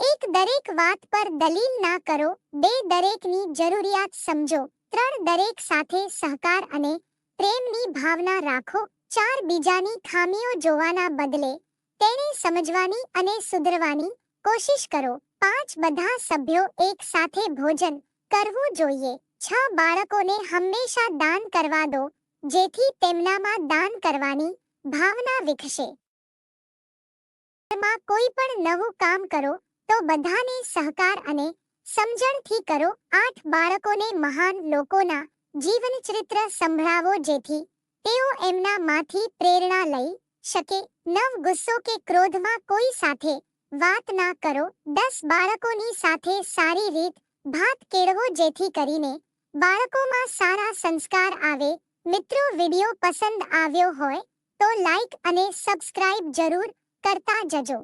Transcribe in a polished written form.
એક દરેક વાત પર દલીલ ના કરો, બે દરેકની જરૂરિયાત સમજો, ત્રણ દરેક સાથે સહકાર અને પ્રેમની ભાવના રાખો, ચાર બીજાની ખામીઓ જોવાના બદલે તેને સમજવાની અને સુધરવાની કોશિશ કરો, પાંચ બધા સભ્યો એક સાથે ભોજન કરવું જોઈએ, છ બાળકોને હંમેશા દાન કરવા દો જેથી તેમનામાં દાન કરવાની ભાવના વિકસે. માં કોઈ પણ નવું કામ કરો તો બધાને સહકાર અને સમજણથી કરો. 8 બાળકોને મહાન લોકોના જીવનચરિત્ર સંભળાવો જેથી તેઓ એમના માંથી પ્રેરણા લઈ શકે. 9 ગુસ્સો કે ક્રોધમાં કોઈ સાથે વાત ના કરો. 10 બાળકોની સાથે સારી રીત ભાત કેળવો જેથી કરીને બાળકોમાં સારા સંસ્કાર આવે. મિત્રો, વિડિયો પસંદ આવ્યો હોય તો લાઈક અને સબસ્ક્રાઇબ જરૂર કરતા જજો.